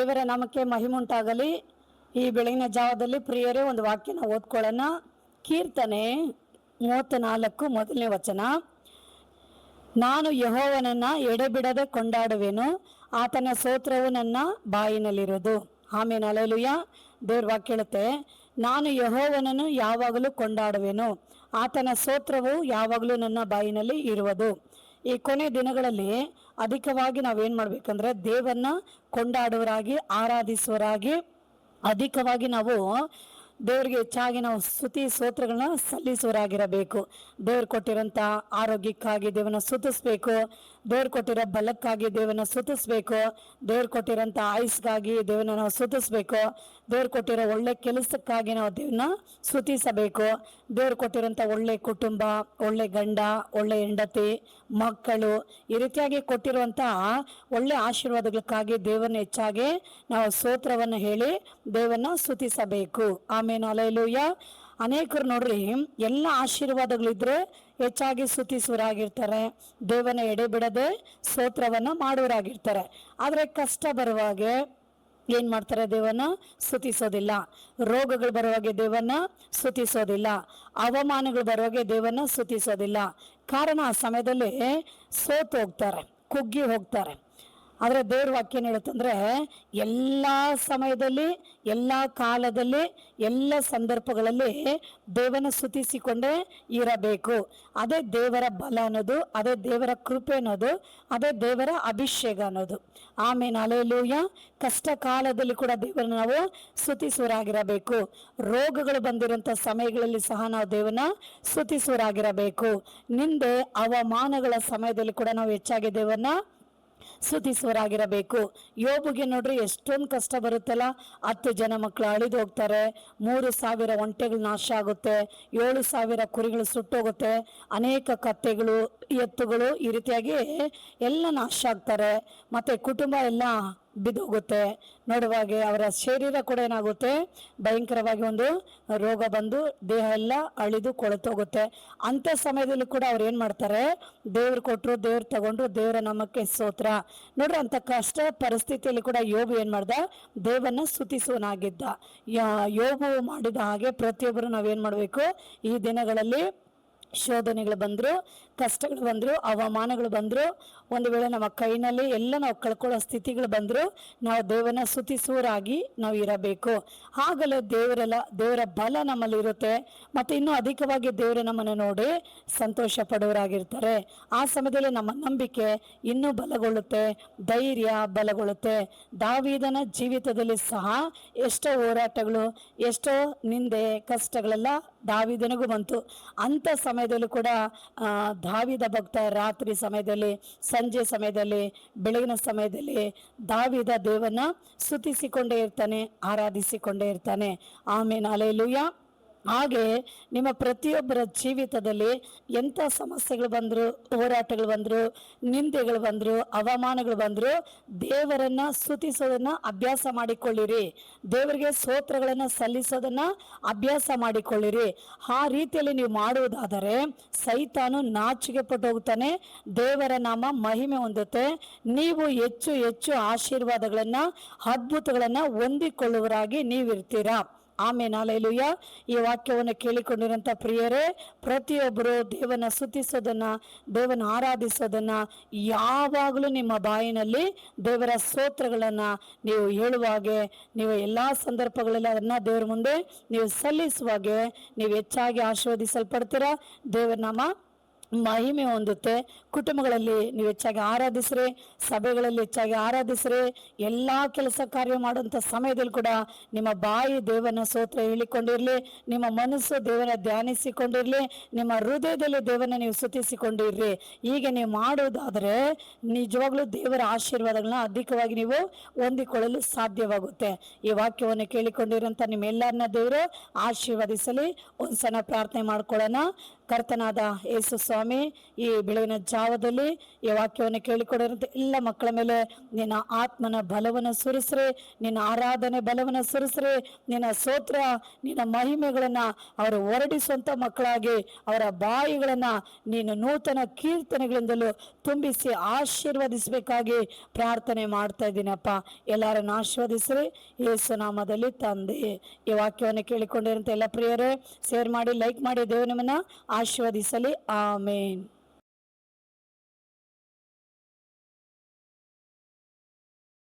ದೇವರ ನಾಮಕ್ಕೆ ಮಹಿಮುಂಟಾಗಲಿ. ಈ ಬೆಳಗಿನ ಜಾವದಲ್ಲಿ ಪ್ರಿಯರೇ ಒಂದು ವಾಕ್ಯನ ಓದ್ಕೊಳ್ಳೋಣ. ಕೀರ್ತನೆ 34 ಮೊದಲನೇ ವಚನ. ನಾನು ಯೆಹೋವನನ್ನ ಎಡೆಬಿಡದೆ ಕೊಂಡಾಡುವೆನು, ಆತನ ಸ್ತೋತ್ರವು ನನ್ನ ಬಾಯಿನಲ್ಲಿರುವುದು. ಆಮೇನ್, ಹಲ್ಲೆಲೂಯಾ. ದೇವ್ರ ವಾಕ್ಯ ಹೇಳುತ್ತೆ, ನಾನು ಯೆಹೋವನನ್ನು ಯಾವಾಗಲೂ ಕೊಂಡಾಡುವೆನು, ಆತನ ಸ್ತೋತ್ರವು ಯಾವಾಗಲೂ ನನ್ನ ಬಾಯಿನಲ್ಲಿ ಇರುವುದು. ಈ ಕೊನೆ ದಿನಗಳಲ್ಲಿ ಅಧಿಕವಾಗಿ ನಾವೇನು ಮಾಡಬೇಕಂದ್ರೆ ದೇವರನ್ನ ಕೊಂಡಾಡುವರಾಗಿ, ಆರಾಧಿಸುವರಾಗಿ, ಅಧಿಕವಾಗಿ ನಾವು ದೇವರಿಗೆ ಹೆಚ್ಚಾಗಿ ನಾವು ಸ್ತುತಿ ಸ್ತೋತ್ರಗಳನ್ನ ಸಲ್ಲಿಸುವರಾಗಿರಬೇಕು. ದೇವ್ರು ಕೊಟ್ಟಿರೋಂಥ ಆರೋಗ್ಯಕ್ಕಾಗಿ ದೇವನ ಸ್ತುತಿಸ್ಬೇಕು, ದೇವ್ರು ಕೊಟ್ಟಿರೋ ಬಲಕ್ಕಾಗಿ ದೇವನ ಸ್ತುತಿಸ್ಬೇಕು, ದೇವ್ರು ಕೊಟ್ಟಿರೋಂಥ ಆಯುಸ್ಗಾಗಿ ದೇವನ ನಾವು ಸ್ತುತಿಸ್ಬೇಕು, ದೇವ್ರು ಕೊಟ್ಟಿರೋ ಒಳ್ಳೆ ಕೆಲಸಕ್ಕಾಗಿ ನಾವು ದೇವನ ಸ್ತುತಿಸಬೇಕು. ದೇವ್ರು ಕೊಟ್ಟಿರೋಂಥ ಒಳ್ಳೆ ಕುಟುಂಬ, ಒಳ್ಳೆ ಗಂಡ, ಒಳ್ಳೆ ಹೆಂಡತಿ, ಮಕ್ಕಳು, ಈ ರೀತಿಯಾಗಿ ಕೊಟ್ಟಿರುವಂಥ ಒಳ್ಳೆ ಆಶೀರ್ವಾದಗಳಕ್ಕಾಗಿ ದೇವರನ್ನ ಹೆಚ್ಚಾಗಿ ನಾವು ಸ್ತೋತ್ರವನ್ನು ಹೇಳಿ ದೇವನ್ನ ಸ್ತುತಿಸಬೇಕು. ಆಮೇನ್, ಹಲ್ಲೆಲೂಯಾ. ಅನೇಕರು ನೋಡ್ರಿ, ಎಲ್ಲ ಆಶೀರ್ವಾದಗಳಿದ್ರೆ ಹೆಚ್ಚಾಗಿ ಸ್ತುತಿಸುವರಾಗಿರ್ತಾರೆ, ದೇವನ ಎಡೆ ಬಿಡದೆ ಸ್ತೋತ್ರವನ್ನ ಮಾಡುವರಾಗಿರ್ತಾರೆ. ಆದರೆ ಕಷ್ಟ ಬರುವಾಗೆ ಏನ್ ಮಾಡ್ತಾರೆ? ದೇವನ ಸ್ತುತಿಸೋದಿಲ್ಲ. ರೋಗಗಳು ಬರುವಾಗೆ ದೇವನ ಸ್ತುತಿಸೋದಿಲ್ಲ. ಅವಮಾನಗಳು ಬರುವಾಗೆ ದೇವನ ಸ್ತುತಿಸೋದಿಲ್ಲ. ಕಾರಣ ಆ ಸಮಯದಲ್ಲಿ ಸೋತು ಹೋಗ್ತಾರೆ, ಕುಗ್ಗಿ ಹೋಗ್ತಾರೆ. ಆದರೆ ದೇವ್ರ ವಾಕ್ಯ ಏನು ಹೇಳುತ್ತಂದ್ರೆ, ಎಲ್ಲ ಸಮಯದಲ್ಲಿ, ಎಲ್ಲ ಕಾಲದಲ್ಲಿ, ಎಲ್ಲ ಸಂದರ್ಭಗಳಲ್ಲಿ ದೇವನ ಸ್ತುತಿಸಿಕೊಂಡೇ ಇರಬೇಕು. ಅದೇ ದೇವರ ಬಲ ಅನ್ನೋದು, ಅದೇ ದೇವರ ಕೃಪೆ ಅನ್ನೋದು, ಅದೇ ದೇವರ ಅಭಿಷೇಕ ಅನ್ನೋದು. ಆಮೇನ್, ಹಲ್ಲೆಲೂಯಾ. ಕಷ್ಟ ಕಾಲದಲ್ಲಿ ಕೂಡ ದೇವರನ್ನ ನಾವು ಸ್ತುತಿಸುವರಾಗಿರಬೇಕು. ರೋಗಗಳು ಬಂದಿರೋಂಥ ಸಮಯಗಳಲ್ಲಿ ಸಹ ನಾವು ದೇವನ ಸ್ತುತಿಸುವರಾಗಿರಬೇಕು. ನಿಂದೆ ಅವಮಾನಗಳ ಸಮಯದಲ್ಲಿ ಕೂಡ ನಾವು ಹೆಚ್ಚಾಗಿ ದೇವರನ್ನ ಸ್ತುತಿಸುವರಾಗಿರಬೇಕು. ಯೋಬುಗೆ ನೋಡ್ರಿ ಎಷ್ಟೊಂದು ಕಷ್ಟ ಬರುತ್ತಲ್ಲ. 10 ಜನ ಮಕ್ಕಳು ಅಳಿದು ಹೋಗ್ತಾರೆ, 3,000 ಒಂಟೆಗಳು ನಾಶ ಆಗುತ್ತೆ, 7,000 ಕುರಿಗಳು ಸುಟ್ಟೋಗುತ್ತೆ, ಅನೇಕ ಕತ್ತೆಗಳು, ಎತ್ತುಗಳು ಈ ರೀತಿಯಾಗಿ ಎಲ್ಲ ನಾಶ ಆಗ್ತಾರೆ. ಮತ್ತೆ ಕುಟುಂಬ ಎಲ್ಲ ಬಿದ್ದೋಗುತ್ತೆ. ನೋಡುವಾಗೆ ಅವರ ಶರೀರ ಕೂಡ ಏನಾಗುತ್ತೆ, ಭಯಂಕರವಾಗಿ ಒಂದು ರೋಗ ಬಂದು ದೇಹ ಎಲ್ಲ ಅಳಿದು ಕೊಳೆತೋಗುತ್ತೆ. ಅಂಥ ಸಮಯದಲ್ಲಿ ಕೂಡ ಅವ್ರು ಏನು ಮಾಡ್ತಾರೆ? ದೇವ್ರು ಕೊಟ್ಟರು, ದೇವ್ರು ತಗೊಂಡ್ರು, ದೇವರ ನಾಮಕ್ಕೆ ಸ್ತೋತ್ರ. ನೋಡ್ರಿ, ಅಂಥ ಕಷ್ಟ ಪರಿಸ್ಥಿತಿಯಲ್ಲಿ ಕೂಡ ಯೋಬು ಏನು ಮಾಡ್ದ? ದೇವನ್ನ ಸ್ತುತಿಸುವನಾಗಿದ್ದ. ಯೋಬು ಮಾಡಿದ ಹಾಗೆ ಪ್ರತಿಯೊಬ್ಬರು ನಾವೇನು ಮಾಡಬೇಕು? ಈ ದಿನಗಳಲ್ಲಿ ಶೋಧನೆಗಳು ಬಂದರು, ಕಷ್ಟಗಳು ಬಂದರು, ಅವಮಾನಗಳು ಬಂದರು, ಒಂದು ವೇಳೆ ನಮ್ಮ ಕೈನಲ್ಲಿ ಎಲ್ಲ ನಾವು ಕಳ್ಕೊಳ್ಳೋ ಸ್ಥಿತಿಗಳು ಬಂದರು, ನಾವು ದೇವನ ಸ್ತುತಿಸುವರಾಗಿ ನಾವು ಇರಬೇಕು. ಆಗಲೇ ದೇವರ ಬಲ ನಮ್ಮಲ್ಲಿ ಇರುತ್ತೆ. ಮತ್ತು ಇನ್ನೂ ಅಧಿಕವಾಗಿ ದೇವರು ನಮ್ಮನ್ನು ನೋಡಿ ಸಂತೋಷ ಪಡುವರಾಗಿರ್ತಾರೆ. ಆ ಸಮಯದಲ್ಲಿ ನಮ್ಮ ನಂಬಿಕೆ ಇನ್ನೂ ಬಲಗೊಳ್ಳುತ್ತೆ, ಧೈರ್ಯ ಬಲಗೊಳ್ಳುತ್ತೆ. ದಾವೀದನ ಜೀವಿತದಲ್ಲಿ ಸಹ ಎಷ್ಟೋ ಹೋರಾಟಗಳು, ಎಷ್ಟೋ ನಿಂದೆ, ಕಷ್ಟಗಳೆಲ್ಲ ದಾವೀದನಿಗೂ ಬಂತು. ಅಂಥ ಸಮಯದಲ್ಲೂ ಕೂಡ ದಾವೀದ ಭಕ್ತ ರಾತ್ರಿ ಸಮಯದಲ್ಲಿ, ಸಂಜೆ ಸಮಯದಲ್ಲಿ, ಬೆಳಗಿನ ಸಮಯದಲ್ಲಿ ದಾವೀದ ದೇವನ ಸ್ತುತಿಸಿಕೊಂಡೇ ಇರ್ತಾನೆ, ಆರಾಧಿಸಿಕೊಂಡೇ ಇರ್ತಾನೆ. ಆಮೇನ್, ಹಲ್ಲೆಲೂಯಾ. ಹಾಗೆ ನಿಮ್ಮ ಪ್ರತಿಯೊಬ್ಬರ ಜೀವಿತದಲ್ಲಿ ಎಂಥ ಸಮಸ್ಯೆಗಳು ಬಂದರು, ಹೋರಾಟಗಳು ಬಂದರು, ನಿಂದೆಗಳು ಬಂದರು, ಅವಮಾನಗಳು ಬಂದರು, ದೇವರನ್ನ ಸ್ತುತಿಸೋದನ್ನ ಅಭ್ಯಾಸ ಮಾಡಿಕೊಳ್ಳಿರಿ. ದೇವರಿಗೆ ಸ್ತೋತ್ರಗಳನ್ನು ಸಲ್ಲಿಸೋದನ್ನ ಅಭ್ಯಾಸ ಮಾಡಿಕೊಳ್ಳಿರಿ. ಆ ರೀತಿಯಲ್ಲಿ ನೀವು ಮಾಡುವುದಾದರೆ ಸೈತಾನು ನಾಚಿಕೆ ಪಟ್ಟು ಹೋಗ್ತಾನೆ, ದೇವರ ನಾಮ ಮಹಿಮೆ ಹೊಂದುತ್ತೆ. ನೀವು ಹೆಚ್ಚು ಹೆಚ್ಚು ಆಶೀರ್ವಾದಗಳನ್ನ, ಅದ್ಭುತಗಳನ್ನ ಹೊಂದಿಕೊಳ್ಳುವರಾಗಿ ನೀವಿರ್ತೀರಾ. ಆಮೇನ್, ಹಲ್ಲೆಲೂಯಾ. ಈ ವಾಕ್ಯವನ್ನು ಕೇಳಿಕೊಂಡಿರುವಂಥ ಪ್ರಿಯರೇ, ಪ್ರತಿಯೊಬ್ಬರು ದೇವನ ಸ್ತುತಿಸೋದನ್ನ, ದೇವನ ಆರಾಧಿಸೋದನ್ನ, ಯಾವಾಗಲೂ ನಿಮ್ಮ ಬಾಯಿನಲ್ಲಿ ದೇವರ ಸ್ತೋತ್ರಗಳನ್ನು ನೀವು ಹೇಳುವಾಗೆ, ನೀವು ಎಲ್ಲ ಸಂದರ್ಭಗಳಲ್ಲಿ ಅದನ್ನು ದೇವರ ಮುಂದೆ ನೀವು ಸಲ್ಲಿಸುವಾಗೆ ನೀವು ಹೆಚ್ಚಾಗಿ ಆಶೀರ್ವದಿಸಲ್ಪಡ್ತೀರಾ. ದೇವರ ನಾಮ ಮಹಿಮೆ ಹೊಂದುತ್ತೆ. ಕುಟುಂಬಗಳಲ್ಲಿ ನೀವು ಹೆಚ್ಚಾಗಿ ಆರಾಧಿಸ್ರಿ, ಸಭೆಗಳಲ್ಲಿ ಹೆಚ್ಚಾಗಿ ಆರಾಧಿಸ್ರಿ. ಎಲ್ಲ ಕೆಲಸ ಕಾರ್ಯ ಮಾಡುವಂಥ ಸಮಯದಲ್ಲಿ ಕೂಡ ನಿಮ್ಮ ಬಾಯಿ ದೇವನ ಸ್ತೋತ್ರ ಹೇಳಿಕೊಂಡಿರಲಿ, ನಿಮ್ಮ ಮನಸ್ಸು ದೇವನ ಧ್ಯಾನಿಸಿಕೊಂಡಿರಲಿ, ನಿಮ್ಮ ಹೃದಯದಲ್ಲಿ ದೇವನ ನೀವು ಸ್ತುತಿಸಿಕೊಂಡಿರ್ರಿ. ಹೀಗೆ ನೀವು ಮಾಡುವುದಾದರೆ ನಿಜವಾಗ್ಲೂ ದೇವರ ಆಶೀರ್ವಾದಗಳನ್ನ ಅಧಿಕವಾಗಿ ನೀವು ಹೊಂದಿಕೊಳ್ಳಲು ಸಾಧ್ಯವಾಗುತ್ತೆ. ಈ ವಾಕ್ಯವನ್ನು ಕೇಳಿಕೊಂಡಿರೋಂಥ ನಿಮ್ಮೆಲ್ಲರನ್ನ ದೇವರು ಆಶೀರ್ವದಿಸಲಿ. ಒಂದು ಸಣ್ಣ ಪ್ರಾರ್ಥನೆ ಮಾಡ್ಕೊಳ್ಳೋಣ. ಕರ್ತನಾದ ಯೇಸು ಸ್ವಾಮಿ ಈ ಬೆಳಗಿನ ಜಾವದಲ್ಲಿ ಈ ವಾಕ್ಯವನ್ನು ಕೇಳಿಕೊಡಿರಂತೆ ಎಲ್ಲ ಮಕ್ಕಳ ಮೇಲೆ ನಿನ್ನ ಆತ್ಮನ ಬಲವನ್ನು ಸುರಿಸ್ರಿ, ನಿನ್ನ ಆರಾಧನೆ ಬಲವನ್ನು ಸುರಿಸ್ರಿ, ನಿನ್ನ ಸ್ತೋತ್ರ ನಿನ್ನ ಮಹಿಮೆಗಳನ್ನ ಅವರು ಹೊರಡಿಸುವಂತ ಮಕ್ಕಳಾಗಿ ಅವರ ಬಾಯಿಗಳನ್ನ ನೀನು ನೂತನ ಕೀರ್ತನೆಗಳಿಂದಲೂ ತುಂಬಿಸಿ ಆಶೀರ್ವದಿಸಬೇಕಾಗಿ ಪ್ರಾರ್ಥನೆ ಮಾಡ್ತಾ ಇದ್ದೀನಪ್ಪ. ಎಲ್ಲರನ್ನು ಆಶೀರ್ವದಿಸ್ರಿ ಯೇಸು ನಾಮದಲ್ಲಿ ತಂದೆ. ಈ ವಾಕ್ಯವನ್ನು ಕೇಳಿಕೊಂಡಿರಂತ ಎಲ್ಲ ಪ್ರಿಯರೇ ಶೇರ್ ಮಾಡಿ, ಲೈಕ್ ಮಾಡಿ. ದೇವರು ನಿಮ್ಮನ್ನ ಆಶೀರ್ವದಿಸಲಿ. ಆಮೇನ್.